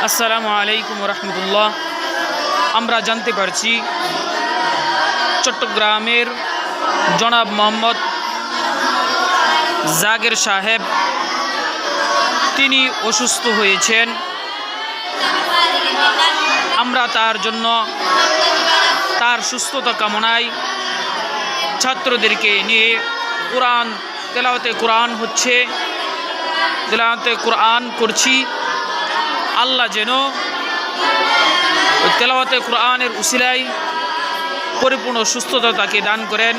আসসালামু আলাইকুম রহমতুল্লাহ। আমরা জানতে পারছি চট্টগ্রামের জনাব মোহাম্মদ জাগের সাহেব তিনি অসুস্থ হয়েছেন। আমরা তার জন্য তার সুস্থতা কামনায় ছাত্রদেরকে নিয়ে তেলাওয়াতে কোরআন করছি। আল্লাহ যেন তেলাওয়াতে কোরআনের উসিলায় পরিপূর্ণ সুস্থতা তাকে দান করেন,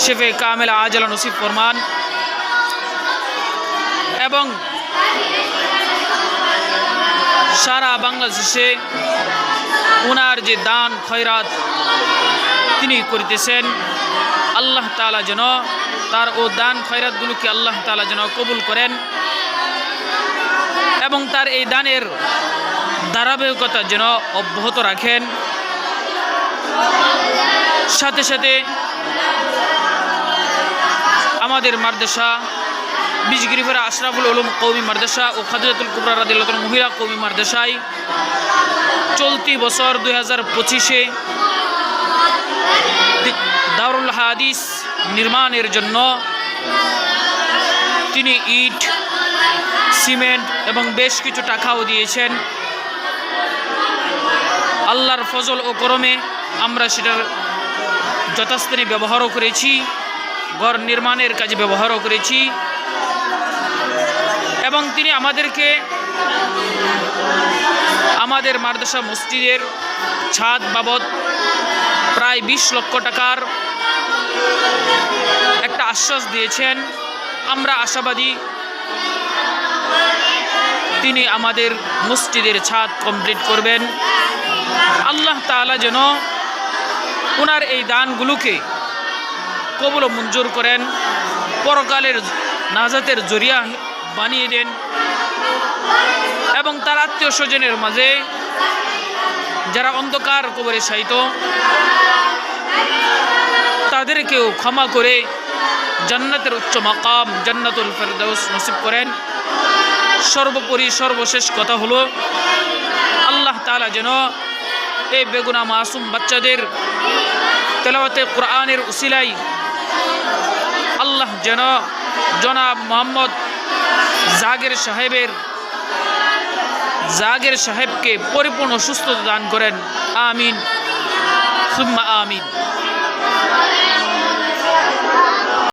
শেফে কামেলা আজলা নসিব ফরমান এবং সারা বাংলাদেশে ওনার যে দান খয়রাত তিনি করিতেছেন, আল্লাহ তাআলা যেন তার ও দান খয়রাতগুলোকে আল্লাহ তাআলা যেন কবুল করেন এবং তার এই দানের ধারাবাহিকতা যেন অব্যাহত রাখেন। সাথে সাথে আমাদের মাদ্রাসা বিজগিরিপাড়া আশরাফুল উলুম কওমি মাদ্রাসা ও খাদিজাতুল কুবরা রাদিয়াল্লাহু আনহা মহিলা কওমি মাদ্রাসায় চলতি বছর 2025-এ দারুল হাদিস নির্মাণের জন্য তিনি ইট, সিমেন্ট এবং বেশ কিছু টাকাও দিয়েছেন। আল্লাহর ফজল ও করমে আমরা সেটার যথাস্থানে ব্যবহারও করেছি, ঘর নির্মাণের কাজে ব্যবহারও করেছি এবং তিনি আমাদেরকে আমাদের মাদ্রাসা মসজিদের ছাদ বাবদ প্রায় 20 লক্ষ টাকার একটা আশ্বাস দিয়েছেন। আমরা আশাবাদী তিনি আমাদের মসজিদের ছাদ কমপ্লিট করবেন। আল্লাহ তাআলা যেন ওনার এই দানগুলোকে কবুল ও মঞ্জুর করেন, পরকালের নাজাতের জরিয়া বানিয়ে দেন এবং তার আত্মীয় স্বজনের মাঝে যারা অন্ধকার কবরে শায়িত তাদেরকেও ক্ষমা করে জান্নাতের উচ্চ মাকাম জান্নাতুল ফেরদাউস নসিব করেন। সর্বোপরি সর্বশেষ কথা হলো, আল্লাহ তাআলা যেন এই বেগুনা মাসুম বাচ্চাদের তেলাওয়াতে কোরআনের উসিলায় আল্লাহ যেন জনাব মোহাম্মদ জাগের সাহেবকে পরিপূর্ণ সুস্থতা দান করেন। আমিন সুম্মা আমিন।